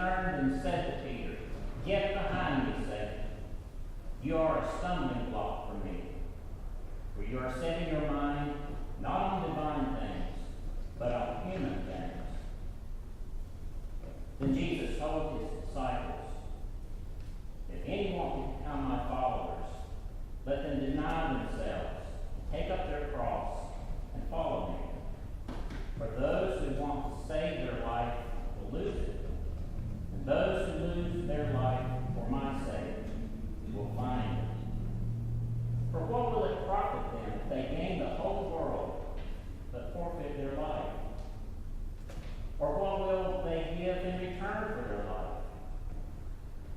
turned and said to Peter, "Get behind me, Satan. You are a stumbling block for me, for you are setting your mind not on divine things, but on human things." Then Jesus told his disciples, "If any want to become my followers, let them deny themselves, take up their cross, and follow me. For those who want to save their life will lose it, and those who lose their life for my sake will find it. For what will it profit them if they gain the whole world, but forfeit their life? Or what will they give in return for their life?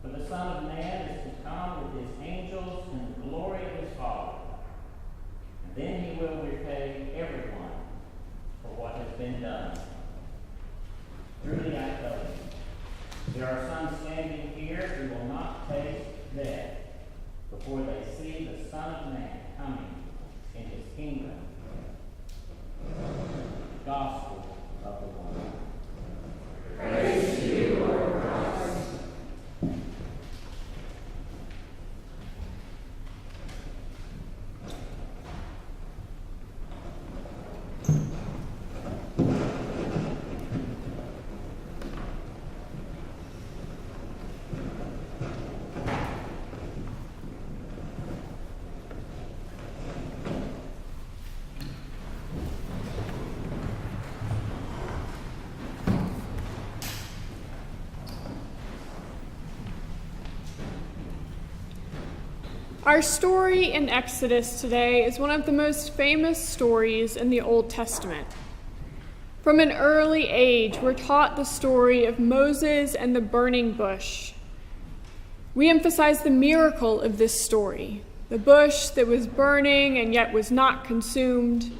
For the Son of Man is to come with his angels in the glory of his Father, and then he will repay everyone for what has been done." Truly I tell you, there are some standing here who will not taste death before they see the Son of Man coming in his kingdom. Gospel of the Lord. Praise to you, Lord Christ. Our story in Exodus today is one of the most famous stories in the Old Testament. From an early age, we're taught the story of Moses and the burning bush. We emphasize the miracle of this story, the bush that was burning and yet was not consumed,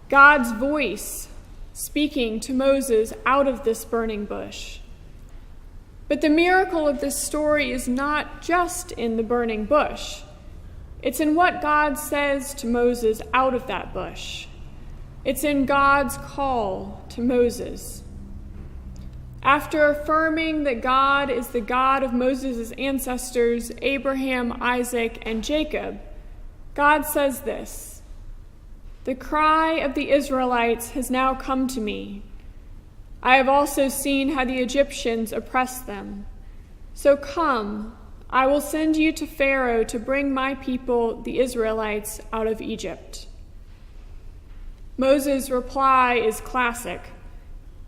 God's voice speaking to Moses out of this burning bush. But the miracle of this story is not just in the burning bush. It's in what God says to Moses out of that bush. It's in God's call to Moses. After affirming that God is the God of Moses' ancestors, Abraham, Isaac, and Jacob, God says this: "The cry of the Israelites has now come to me. I have also seen how the Egyptians oppress them. So come, I will send you to Pharaoh to bring my people, the Israelites, out of Egypt." Moses' reply is classic.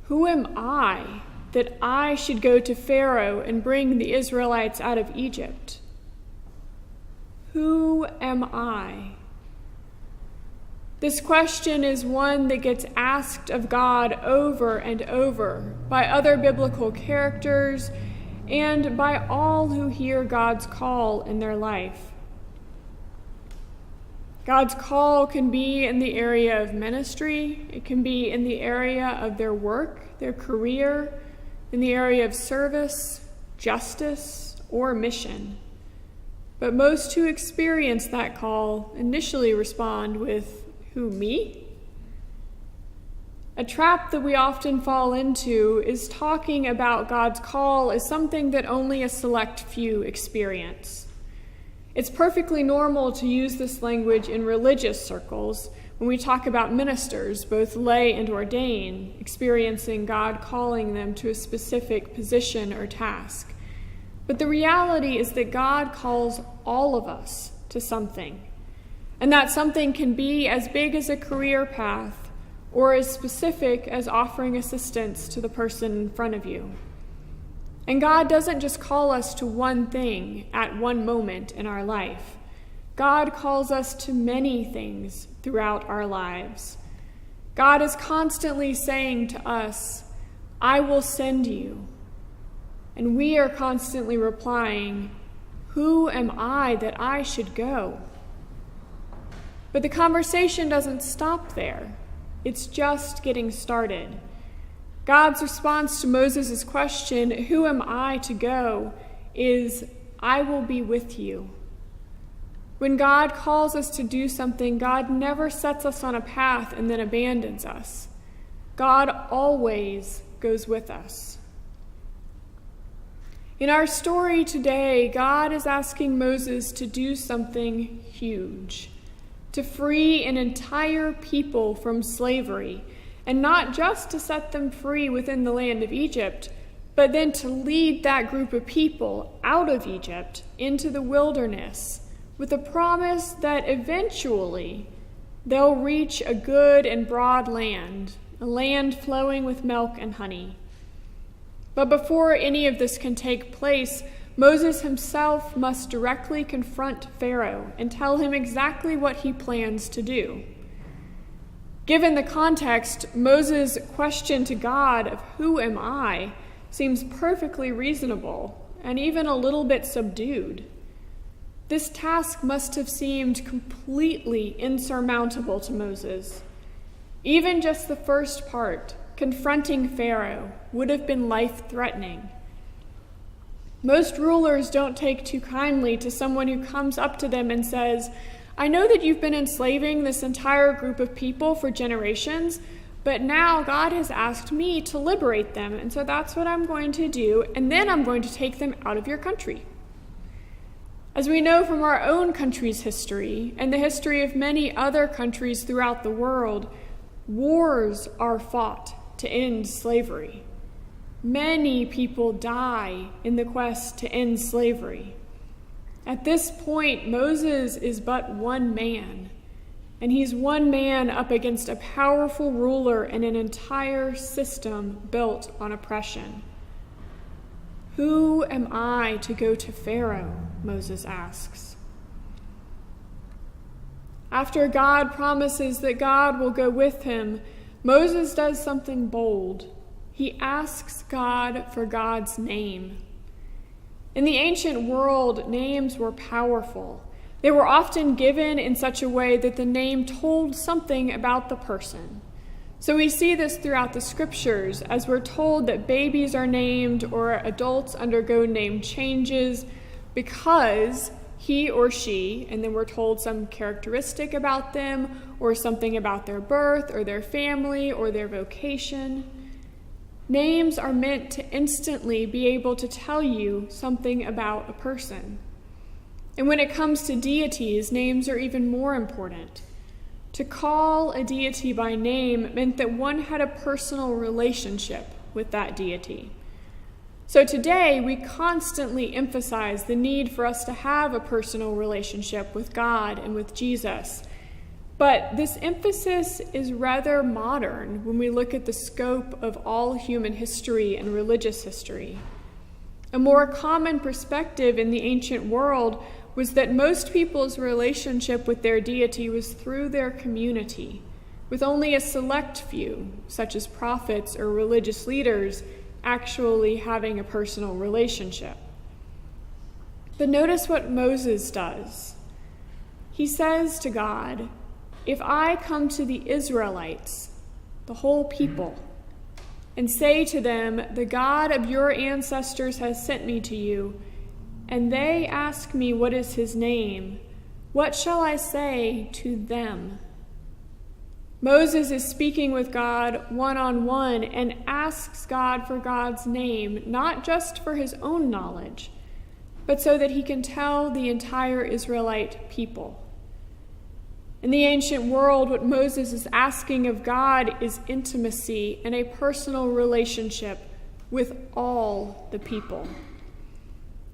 "Who am I that I should go to Pharaoh and bring the Israelites out of Egypt?" Who am I? This question is one that gets asked of God over and over by other biblical characters and by all who hear God's call in their life. God's call can be in the area of ministry. It can be in the area of their work, their career, in the area of service, justice, or mission. But most who experience that call initially respond with, "Who, me?" A trap that we often fall into is talking about God's call as something that only a select few experience. It's perfectly normal to use this language in religious circles when we talk about ministers, both lay and ordained, experiencing God calling them to a specific position or task. But the reality is that God calls all of us to something. And that something can be as big as a career path or as specific as offering assistance to the person in front of you. And God doesn't just call us to one thing at one moment in our life. God calls us to many things throughout our lives. God is constantly saying to us, "I will send you." And we are constantly replying, "Who am I that I should go?" But the conversation doesn't stop there. It's just getting started. God's response to Moses' question, "Who am I to go?" is, "I will be with you." When God calls us to do something, God never sets us on a path and then abandons us. God always goes with us. In our story today, God is asking Moses to do something huge, to free an entire people from slavery, and not just to set them free within the land of Egypt, but then to lead that group of people out of Egypt into the wilderness with a promise that eventually they'll reach a good and broad land, a land flowing with milk and honey. But before any of this can take place, Moses himself must directly confront Pharaoh and tell him exactly what he plans to do. Given the context, Moses' question to God of "Who am I?" seems perfectly reasonable and even a little bit subdued. This task must have seemed completely insurmountable to Moses. Even just the first part, confronting Pharaoh, would have been life-threatening. Most rulers don't take too kindly to someone who comes up to them and says, "I know that you've been enslaving this entire group of people for generations, but now God has asked me to liberate them, and so that's what I'm going to do, and then I'm going to take them out of your country." As we know from our own country's history and the history of many other countries throughout the world, wars are fought to end slavery. Many people die in the quest to end slavery. At this point, Moses is but one man, and he's one man up against a powerful ruler and an entire system built on oppression. "Who am I to go to Pharaoh?" Moses asks. After God promises that God will go with him, Moses does something bold. He asks God for God's name. In the ancient world, names were powerful. They were often given in such a way that the name told something about the person. So we see this throughout the scriptures, as we're told that babies are named or adults undergo name changes because he or she, and then we're told some characteristic about them or something about their birth or their family or their vocation. Names are meant to instantly be able to tell you something about a person. And when it comes to deities, names are even more important. To call a deity by name meant that one had a personal relationship with that deity. So today, we constantly emphasize the need for us to have a personal relationship with God and with Jesus. But this emphasis is rather modern when we look at the scope of all human history and religious history. A more common perspective in the ancient world was that most people's relationship with their deity was through their community, with only a select few, such as prophets or religious leaders, actually having a personal relationship. But notice what Moses does. He says to God, "If I come to the Israelites, the whole people, and say to them, 'The God of your ancestors has sent me to you,' and they ask me what is his name, what shall I say to them?" Moses is speaking with God one-on-one and asks God for God's name, not just for his own knowledge, but so that he can tell the entire Israelite people. In the ancient world, what Moses is asking of God is intimacy and a personal relationship with all the people.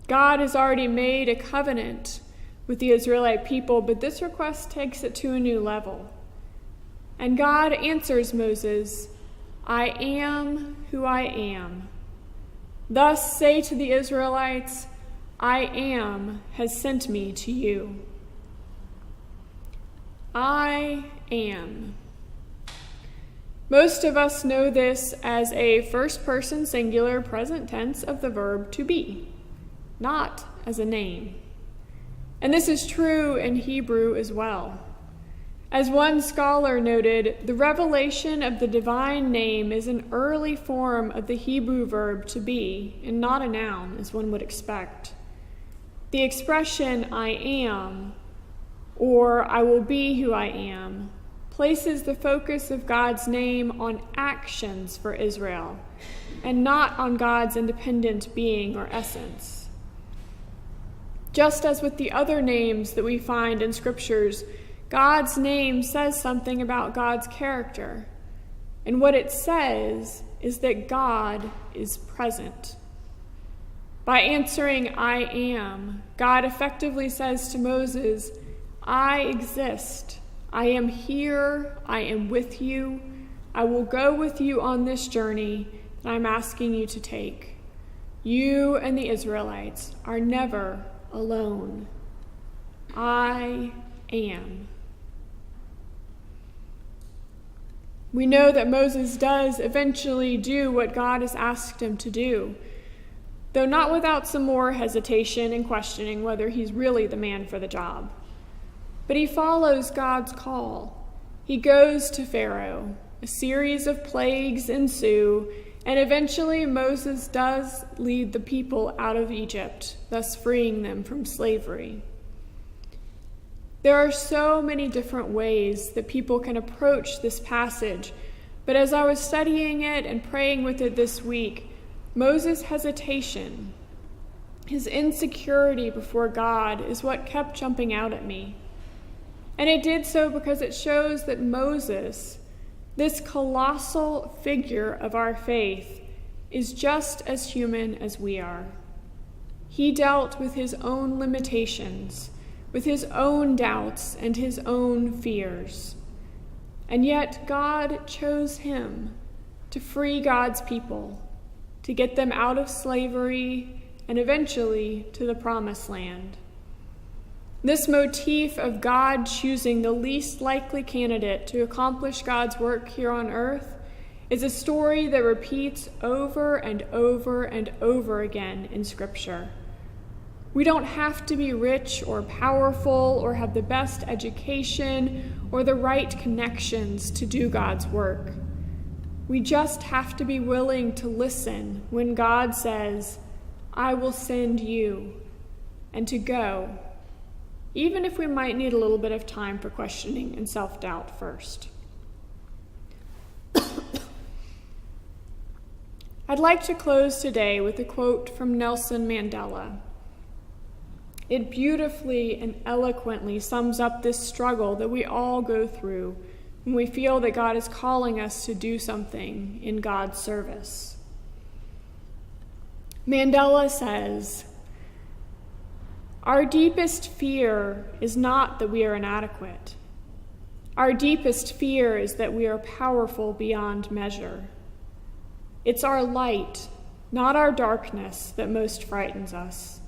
God has already made a covenant with the Israelite people, but this request takes it to a new level. And God answers Moses, "I am who I am. Thus say to the Israelites, I am has sent me to you." I am. Most of us know this as a first-person singular present tense of the verb to be, not as a name. And this is true in Hebrew as well. As one scholar noted, the revelation of the divine name is an early form of the Hebrew verb to be, and not a noun, as one would expect. The expression "I am," or "I will be who I am," places the focus of God's name on actions for Israel, and not on God's independent being or essence. Just as with the other names that we find in scriptures, God's name says something about God's character. And what it says is that God is present. By answering, "I am," God effectively says to Moses, "I exist. I am here. I am with you. I will go with you on this journey that I'm asking you to take. You and the Israelites are never alone. I am." We know that Moses does eventually do what God has asked him to do, though not without some more hesitation and questioning whether he's really the man for the job. But he follows God's call. He goes to Pharaoh. A series of plagues ensue, and eventually Moses does lead the people out of Egypt, thus freeing them from slavery. There are so many different ways that people can approach this passage, but as I was studying it and praying with it this week, Moses' hesitation, his insecurity before God, is what kept jumping out at me. And it did so because it shows that Moses, this colossal figure of our faith, is just as human as we are. He dealt with his own limitations, with his own doubts and his own fears. And yet God chose him to free God's people, to get them out of slavery and eventually to the promised land. This motif of God choosing the least likely candidate to accomplish God's work here on earth is a story that repeats over and over and over again in Scripture. We don't have to be rich or powerful or have the best education or the right connections to do God's work. We just have to be willing to listen when God says, "I will send you," and to go, even if we might need a little bit of time for questioning and self-doubt first. I'd like to close today with a quote from Nelson Mandela. It beautifully and eloquently sums up this struggle that we all go through when we feel that God is calling us to do something in God's service. Mandela says, "Our deepest fear is not that we are inadequate. Our deepest fear is that we are powerful beyond measure. It's our light, not our darkness, that most frightens us.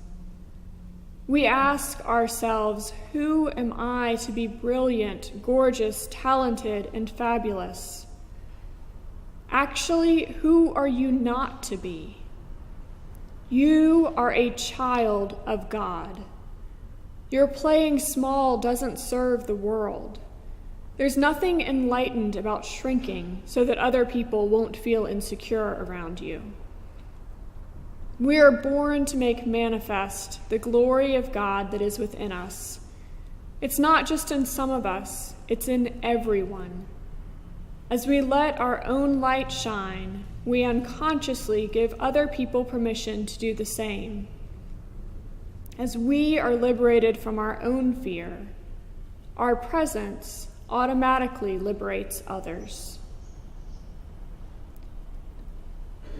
We ask ourselves, who am I to be brilliant, gorgeous, talented, and fabulous? Actually, who are you not to be? You are a child of God. Your playing small doesn't serve the world. There's nothing enlightened about shrinking so that other people won't feel insecure around you. We are born to make manifest the glory of God that is within us. It's not just in some of us, it's in everyone. As we let our own light shine, we unconsciously give other people permission to do the same. As we are liberated from our own fear, our presence automatically liberates others.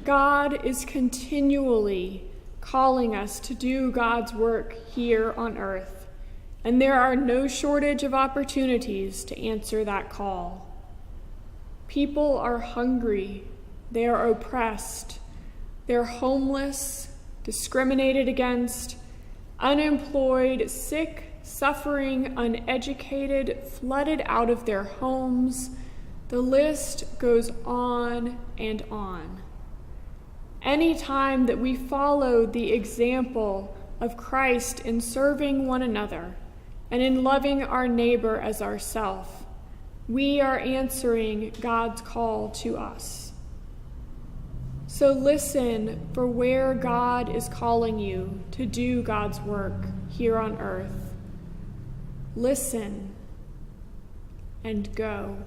God is continually calling us to do God's work here on earth, and there are no shortage of opportunities to answer that call. People are hungry, they are oppressed, they're homeless, discriminated against, unemployed, sick, suffering, uneducated, flooded out of their homes. The list goes on and on. Any time that we follow the example of Christ in serving one another and in loving our neighbor as ourself, we are answering God's call to us. So listen for where God is calling you to do God's work here on earth. Listen and go.